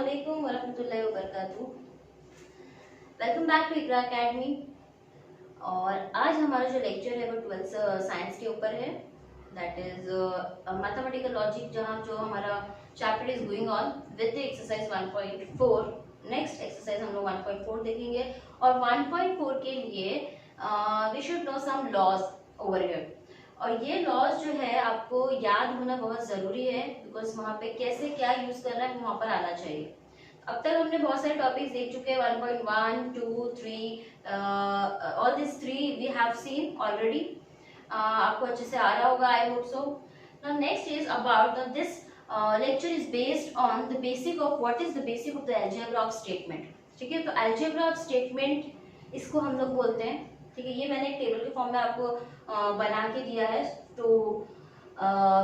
अस्सलामुअलैकुम वरहमतुल्लाहि वबरकातुहू। Welcome back to Iqra academy. और आज हमारा जो लेक्चर है वो 12th साइंस के ऊपर है, दैट इज मैथमेटिकल लॉजिक, जहाँ जो हमारा chapter is going on with exercise 1.4। Next exercise हम लोग 1.4 देखेंगे और 1.4 के लिए we should know some laws over here. और ये लॉज जो है आपको याद होना बहुत ज़रूरी है, बिकॉज वहाँ पे कैसे क्या यूज़ करना है वहाँ पर आना चाहिए। अब तक हमने बहुत सारे टॉपिक्स देख चुके हैं, 1.1, 2, 3, all this 3 we have seen already. आपको अच्छे से आ रहा होगा, I hope so. Now next is about this lecture is based on the basic of what is the basic of the algebra of statement. ठीक है, तो अलजेब्रा ऑफ स्टेटमेंट इसको हम लोग बोलते हैं। ठीक है, ये मैंने एक टेबल के फॉर्म में आपको बना के दिया है, तो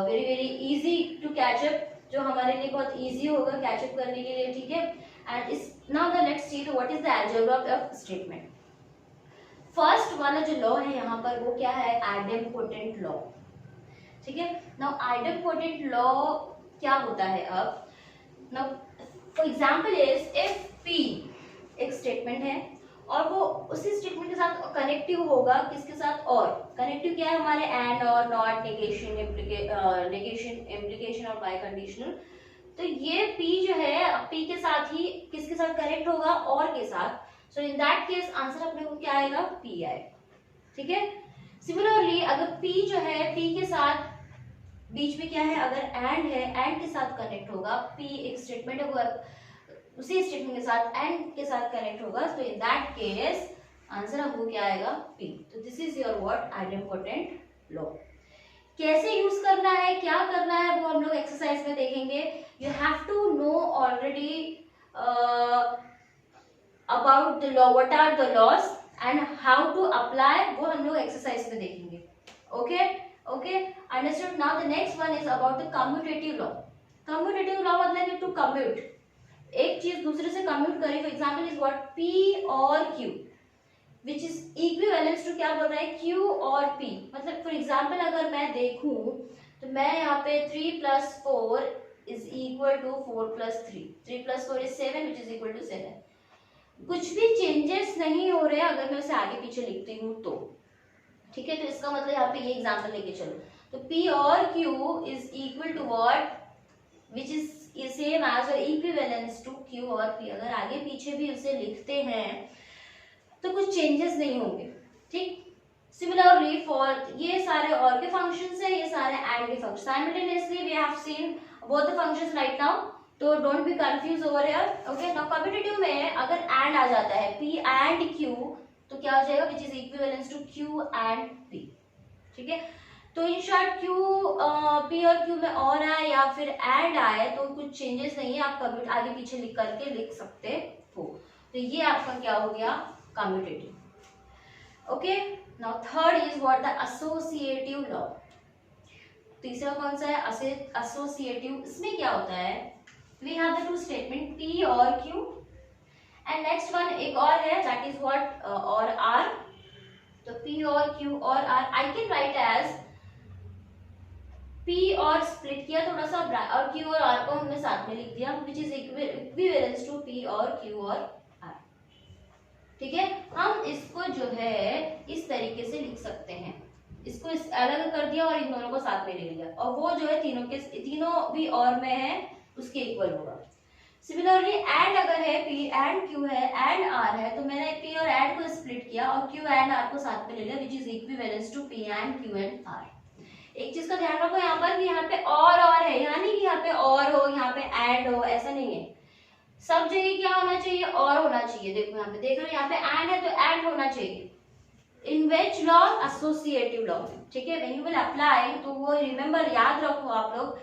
very very easy to catch up, जो हमारे लिए बहुत इजी होगा कैचअप करने के लिए। ठीक है, एंड इस now the let's see what is the algebra of statement. First वाला जो लॉ है यहाँ पर वो क्या है, आइडेम्पोटेंट लॉ। ठीक है, नाउ आइडेम्पोटेंट लॉ क्या होता है। अब now for example is if P एक स्टेटमेंट है और वो उसी स्टेटमेंट के साथ कनेक्टिव होगा, किसके साथ, और कनेक्टिव क्या है हमारे, एंड और नॉट, नेगेशन, इम्प्लीकेशन और बाय कंडीशनल। तो ये P जो है P के साथ ही किसके साथ कनेक्ट होगा, और के साथ। सो इन दैट केस आंसर अपने को क्या आएगा, P आएगा। ठीक है, सिमिलरली अगर P जो है P के साथ बीच में क्या है, अगर एंड है, एंड के साथ कनेक्ट होगा, P एक स्टेटमेंट है वो उसी स्टेटमेंट के साथ एंड के साथ कनेक्ट होगा, तो इन दैट केस आंसर हमको क्या आएगा, P। तो this is your what, idempotent law. कैसे यूज करना है, क्या करना है, वो हम लोग एक्सरसाइज में देखेंगे। You have to know already about the law, what are the laws and how to apply, वो हम लोग एक्सरसाइज में देखेंगे। Okay okay, understood. Now the next one is about the commutative law. Commutative law मतलब है to commute, एक चीज दूसरे से कम्यूट करें। For example is what, P और Q which is equivalence to, क्या बोल रहा है, Q और P। मतलब फॉर एग्जाम्पल अगर मैं देखूं तो मैं यहाँ पे 3 + 4 is equal to 4 + 3, 3 + 4 is 7 which is equal to 7। कुछ भी चेंजेस नहीं हो रहे अगर मैं उसे आगे पीछे लिखती हूँ तो। ठीक है, तो इसका मतलब यहाँ पे ये एग्जाम्पल लेके चलो, तो P और Q is equal to what, which is same as और इक्विवेलेंस टू Q और P। अगर आगे पीछे भी उसे लिखते हैं तो कुछ चेंजेस नहीं होंगे। ठीक, सिमिलरली फॉर ये सारे और के फंक्शंस है, ये सारे एंड के function. Simultaneously we have seen both the functions right now, तो don't be confuse over here. Okay, now commutative में अगर एंड आ जाता है P एंड Q तो क्या हो जाएगा, which is equivalence to Q and P। ठीक है, तो इन शॉर्ट P और Q में और आए या फिर एंड आए तो कुछ चेंजेस नहीं है, आप कम्यूट आगे पीछे लिख करके लिख सकते हो। तो ये आपका क्या हो गया, commutative. Okay, now third is what, the associative law. तीसरा कौन सा है, एसोसिएटिव। इसमें क्या होता है, we have the two statement P और Q एंड नेक्स्ट वन एक और है, दैट इज व्हाट, और R। तो P और Q और R I can write as P और स्प्लिट किया थोड़ा सा, और Q और R को हमने साथ में लिख दिया, which is equivalence to P और Q और R। ठीक है, हम इसको जो है इस तरीके से लिख सकते हैं, इसको इस अलग कर दिया और इन दोनों को साथ में ले लिया, और वो जो है तीनों भी और में है उसके इक्वल होगा। सिमिलरली एंड अगर है, P एंड Q है, एंड R है, तो मैंने P और एंड को स्प्लिट किया और Q एंड R को साथ में ले लिया, which is equivalence to P and Q and R। एक चीज का ध्यान रखो यहाँ पर कि यहाँ पे और है, यहाँ नहीं कि यहाँ पे और हो, यहाँ पे एंड हो, ऐसा नहीं है। सब जगह क्या होना चाहिए, और होना चाहिए। देखो यहाँ पे देख रहे हो, यहाँ पे एंड है तो एंड होना चाहिए। इन विच लॉ, एसोसिएटिव लॉ। ठीक है, व्हेन यू विल अप्लाई, तो वो रिमेम्बर, याद रखो आप लोग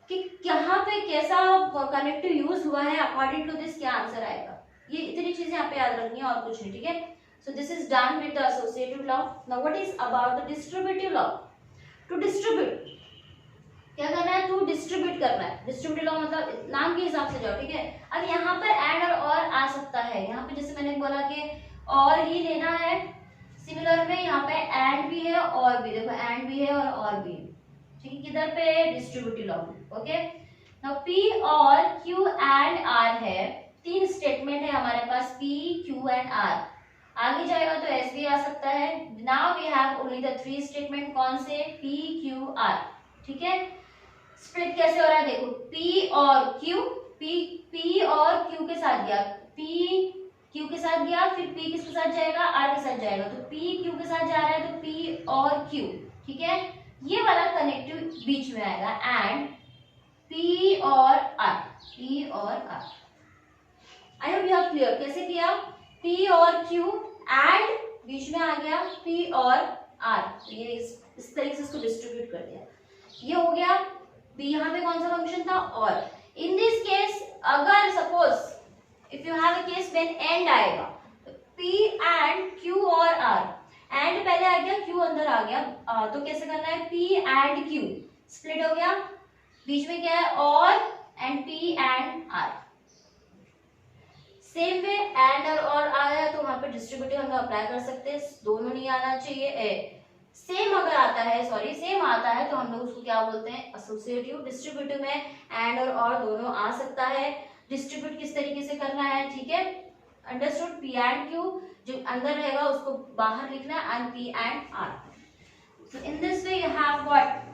कि यहाँ पे कैसा कनेक्टिव यूज हुआ है, अकॉर्डिंग टू दिस क्या आंसर आएगा। ये इतनी चीजें यहाँ पे याद रखनी है और कुछ नहीं। ठीक है, so this is done with the associative law. Now what is about the distributive law. To distribute क्या करना है, टू डिस्ट्रीब्यूट करना है। डिस्ट्रीब्यूटिव लॉ मतलब नाम के हिसाब से जाओ। ठीक है, अब यहाँ पर एंड और आ सकता है, यहाँ पे जैसे मैंने बोला कि और ही लेना है। सिमिलर में यहाँ पे एंड भी है और भी, देखो एंड भी है और भी है। ठीक है, किधर पे, डिस्ट्रीब्यूटिव लॉ में। ओके, नाउ पी और क्यू एंड आर है, तीन स्टेटमेंट है हमारे पास, पी क्यू एंड आर। आगे जाएगा तो एस भी आ सकता है। Now we have only the three statement, कौन से, पी क्यू आर। ठीक है, स्प्लिट कैसे हो रहा है देखो, पी और क्यू, पी और क्यू के साथ गया, पी क्यू के साथ गया, फिर पी किसके साथ जाएगा, आर के साथ जाएगा, तो पी क्यू के साथ जा रहा है तो पी और क्यू। ठीक है, ये वाला कनेक्टिव बीच में आएगा, एंड पी और आर, पी और r. I hope you are clear. कैसे किया, पी और क्यू एंड बीच में आ गया पी और आर, ये इस तरीके से इसको डिस्ट्रीब्यूट कर दिया। ये हो गया बी, यहाँ पे कौन सा फंक्शन था, और इन दिस केस अगर suppose if you have a case when and आएगा, पी एंड क्यू और आर, एंड पहले आ गया क्यू अंदर आ गया, तो कैसे करना है, पी एंड क्यू स्प्लिट हो गया, बीच में क्या है और, and p and r. Same way and और आया तो वहां पे डिस्ट्रीब्यूटिव हम अप्लाई कर सकते हैं, दोनों नहीं आना चाहिए। सेम अगर आता है, सॉरी सेम आता है तो हम लोग उसको क्या बोलते हैं, एसोसिएटिव। डिस्ट्रीब्यूटिव में एंड और दोनों आ सकता है। डिस्ट्रीब्यूट किस तरीके से करना है, ठीक है, अंडरस्टूड। पी एंड क्यू जो अंदर रहेगा उसको बाहर लिखना, and p and r. So in this way you have got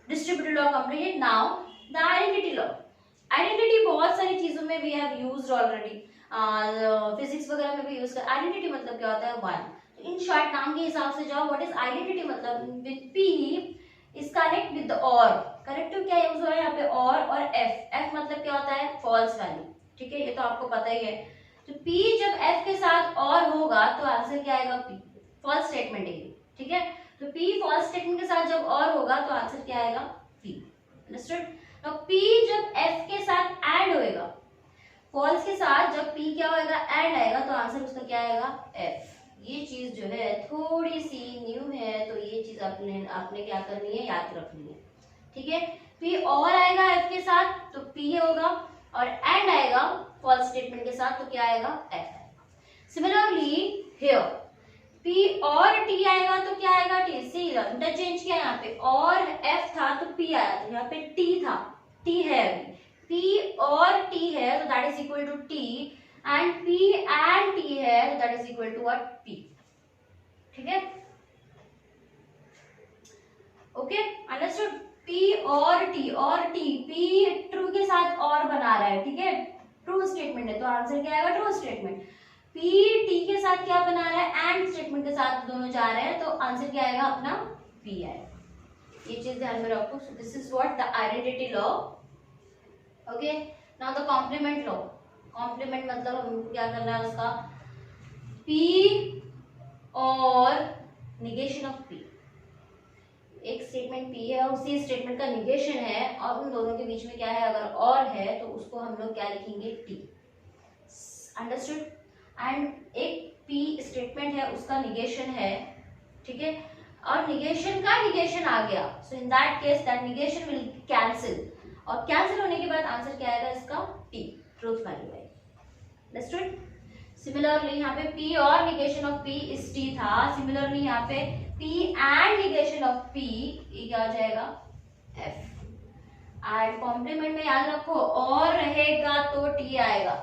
distributive law completed. Now the identity law. Identity बहुत सारी चीजों में we have used already, physics वगैरह में भी यूज कर। आइडेंटिटी मतलब क्या होता है, वन। इन शॉर्ट नाम के हिसाब से जाओ, व्हाट इज आइडेंटिटी मतलब, with P is connect with और, कनेक्टिव क्या यूज हो रहा है यहाँ पे, और एफ मतलब क्या होता है, फॉल्स वैल्यू। ठीक है, ये तो आपको पता ही है। तो पी जब एफ के साथ और होगा तो आंसर क्या आएगा, पी। फॉल्स स्टेटमेंट है, ठीक है, तो पी फॉल्स स्टेटमेंट के साथ जब और होगा तो आंसर क्या आएगा, पी। अंडरस्टूड। तो पी जब एफ के साथ ऐड होएगा, फॉल्स के साथ जब पी क्या होएगा, ऐड आएगा, तो आंसर उसका क्या आएगा, एफ। ये चीज जो है थोड़ी सी न्यू है, तो ये चीज आपने क्या करनी है, याद रखनी है। ठीक है, पी और आएगा एफ के साथ तो पी होगा, और एंड आएगा फॉल्स स्टेटमेंट के साथ तो क्या आएगा, एफ। सिमिलरली हियर पी और टी आएगा तो क्या आएगा, टी। सी इंटरचेंज किया, यहाँ पे और एफ था तो पी आया, तो यहाँ पे टी था, टी है अभी, पी और टी है तो that is equal to t, and p and t है तो that is equal to what, p. ठीक है, ओके, अंडरस्टूड। पी और टी पी ट्रू के साथ और बना रहा है, ठीक है, ट्रू स्टेटमेंट है तो आंसर क्या आएगा, ट्रू स्टेटमेंट। पी टी के साथ क्या बना रहा है, एंड स्टेटमेंट के साथ दोनों जा रहे हैं तो आंसर क्या आएगा अपना, पी आएगा। ये चीज ध्यान में रखो। This is what the identity law. Okay, now the complement law. Complement मतलब हमको क्या करना है उसका, पी और निगेशन ऑफ पी। एक स्टेटमेंट पी है, उसी स्टेटमेंट का निगेशन है, और उन दोनों के बीच में क्या है, अगर और है तो उसको हम लोग क्या लिखेंगे, टी। अंडरस्टूड। एंड एक पी स्टेटमेंट है, उसका निगेशन है, ठीक है, और निगेशन का निगेशन आ गया, so in that case that negation will cancel, और कैंसिल होने के बाद आंसर क्या आएगा इसका, टी, ट्रूथ वैल्यू है। अंडरस्टूड। सिमिलरली यहाँ पे P और negation of P is T था, सिमिलरली यहाँ पे P and negation of P ये क्या हो जाएगा, F। एंड कॉम्प्लीमेंट में याद रखो और रहेगा तो T आएगा,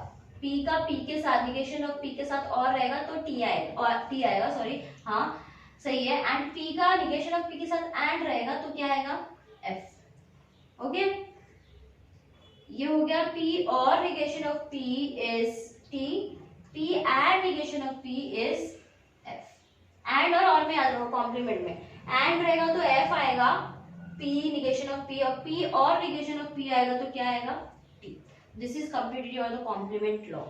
P का P के साथ, निगेशन ऑफ P के साथ और रहेगा तो T आएगा, और T आएगा, सॉरी, हाँ सही है, एंड P का निगेशन ऑफ P के साथ एंड रहेगा तो क्या आएगा, F। ओके, ये हो गया P और negation of P is T, P and negation of P is F। and और में याद रखो, कॉम्प्लीमेंट में and रहेगा तो F आएगा, P negation of P, और P और negation of P आएगा तो क्या आएगा, T। This is completed your the complement law।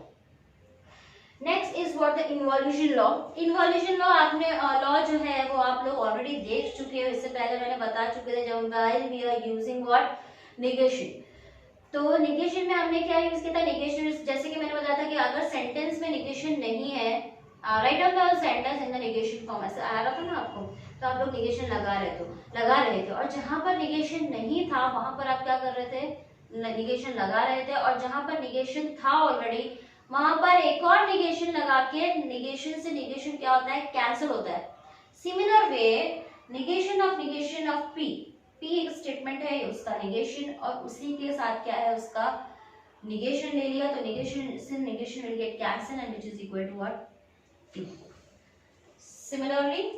Next is what the involution law. Involution law आपने लॉ जो है वो आप लोग ऑलरेडी देख चुके हो, इससे पहले मैंने बता चुके थे जब we are using what, negation. तो निगेशन में हमने क्या यूज किया था, निगेशन जैसे कि मैंने बताया था कि अगर सेंटेंस में निगेशन नहीं है, right of the sentence in the negation form, ऐसा आ रहा था ना आपको, तो आप लोग निगेशन लगा रहे थे, और जहां पर निगेशन नहीं था वहां पर आप क्या कर रहे थे, निगेशन लगा रहे थे, और जहां पर निगेशन था ऑलरेडी वहां पर एक और निगेशन लगा के, निगेशन से निगेशन क्या होता है, कैंसिल होता है। Similar way negation of P P एक स्टेटमेंट है, उसका निगेशन, और उसी के साथ क्या है, उसका निगेशन ले लिया, तो निगेशन से negation will get cancel and which is equal to what, T। Similarly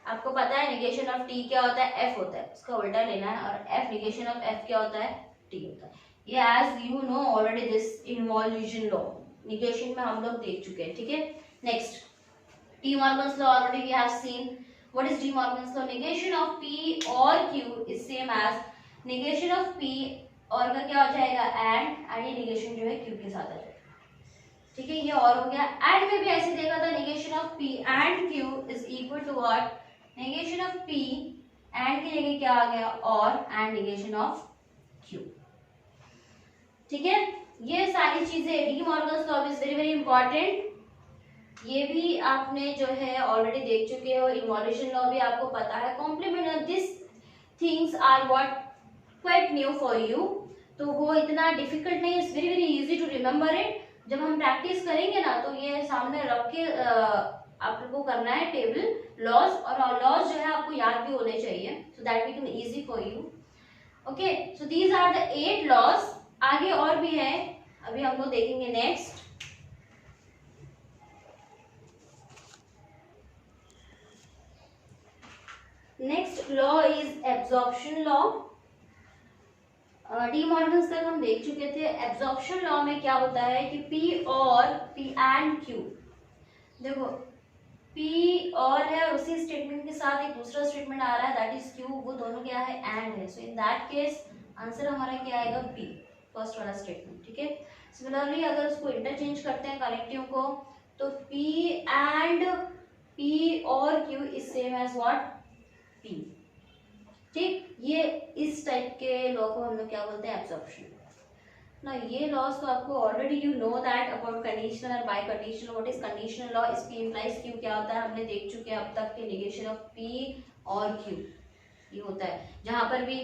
आपको पता है निगेशन ऑफ T क्या होता है, F होता है, उसका उल्टा लेना है, और F निगेशन ऑफ F क्या होता है, T होता है। ये as you know already this involution law negation में हम लोग देख चुके हैं, ठीक है। Next de Morgan's law already we have seen. What is de Morgan's law? Negation of P और Q is same as negation of P और का क्या हो जाएगा, एंड ये निगेशन जो है Q के साथ आ जाएगा, ठीक है। ये और हो गया। एंड में भी ऐसे देखा था, negation of P and Q is equal to what, negation of P and की जगह क्या आ गया, और एंड निगेशन ऑफ Q, ठीक है। ये सारी चीजें D Morgan's law is very very important. ये भी आपने जो है ऑलरेडी देख चुके हो। इन्वॉल्यूशन लॉ भी आपको पता है। Complement this things are what quite new for you, तो वो इतना डिफिकल्ट नहीं, it's very very easy to remember it. जब हम प्रैक्टिस करेंगे ना, तो ये सामने रख के आप लोगों को करना है टेबल लॉज, और लॉज जो है आपको याद भी होने चाहिए, so that become easy for you. Okay, so these are the 8 laws. आगे और भी है, अभी हम लोग देखेंगे next. Next law is absorption law. De Morgan's तक हम देख चुके थे। एब्जॉर्प्शन लॉ में क्या होता है कि P और P एंड Q, देखो P और है और उसी स्टेटमेंट के साथ एक दूसरा स्टेटमेंट आ रहा है दैट इज Q, वो दोनों क्या है, एंड है। सो इन दैट केस आंसर हमारा क्या आएगा, P, फर्स्ट वाला स्टेटमेंट, ठीक है। सिमिलरली अगर उसको इंटरचेंज करते हैं कनेक्टिव को, तो P एंड P और Q is same as what, P, ठीक। ये इस टाइप के लॉ को हम लोग क्या बोलते हैं, एब्जॉर्प्शन। ना ये लॉज तो आपको already you know that about conditional और biconditional. What is conditional law? Is P implies Q क्या होता है, हमने देख चुके हैं अब तक के निगेशन ऑफ P और Q ये होता है। जहां पर भी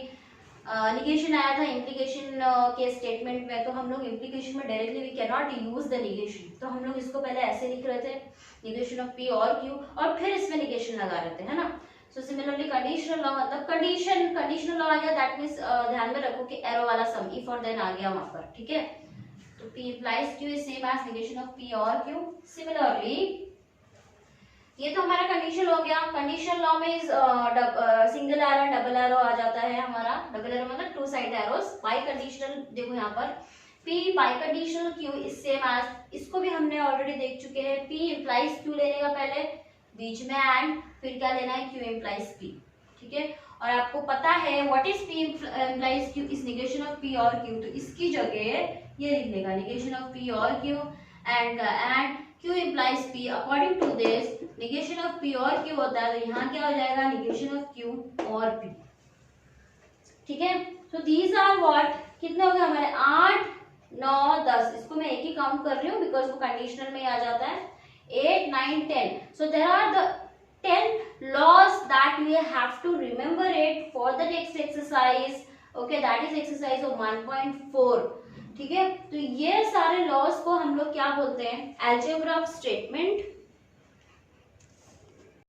निगेशन आया था इम्प्लीकेशन के स्टेटमेंट में, तो हम लोग इम्प्लीकेशन में directly we can not use the negation, तो हम लोग इसको पहले ऐसे लिख रहे थे, निगेशन ऑफ P और Q, और फिर इसमें निगेशन लगा रहे थे, है ना। सो सिमिलरली कंडीशनल लॉ मतलब कंडीशनल लॉ आ गया, दैट मींस ध्यान में रखो कि एरो वाला सम इफ और देन आ गया वहां पर, ठीक है। तो P implies Q is same as negation of P और Q। सिमिलरली ये तो हमारा कंडीशन हो गया। कंडीशनल लॉ में सिंगल एरो डबल एरो आ जाता है हमारा। डबल एरो मतलब two side arrows. Biconditional देखो यहाँ पर P biconditional Q is same as, इसको भी हमने ऑलरेडी देख चुके हैं। P implies Q लेने का पहले, बीच में एंड, फिर क्या लेना है, Q implies P, ठीक है। और आपको पता है what is P implies Q is negation of P और Q, तो इसकी जगह ये लिखने का निगेशन ऑफ P और Q and Q implies P। According to this negation of P और Q होता है, तो यहाँ क्या हो जाएगा, निगेशन ऑफ Q और P, ठीक है। सो दीज आर व्हाट, कितने हो गए हमारे, 8 9 10। इसको मैं एक ही काउंट कर रही हूँ बिकॉज वो कंडीशनल में आ जाता है। 8 9 10। So there are the 10 laws that we have to remember it for the next exercise. Okay, that is exercise of 1.4. ठीक है, तो ये सारे लॉज को हम लोग क्या बोलते हैं, algebra of statement,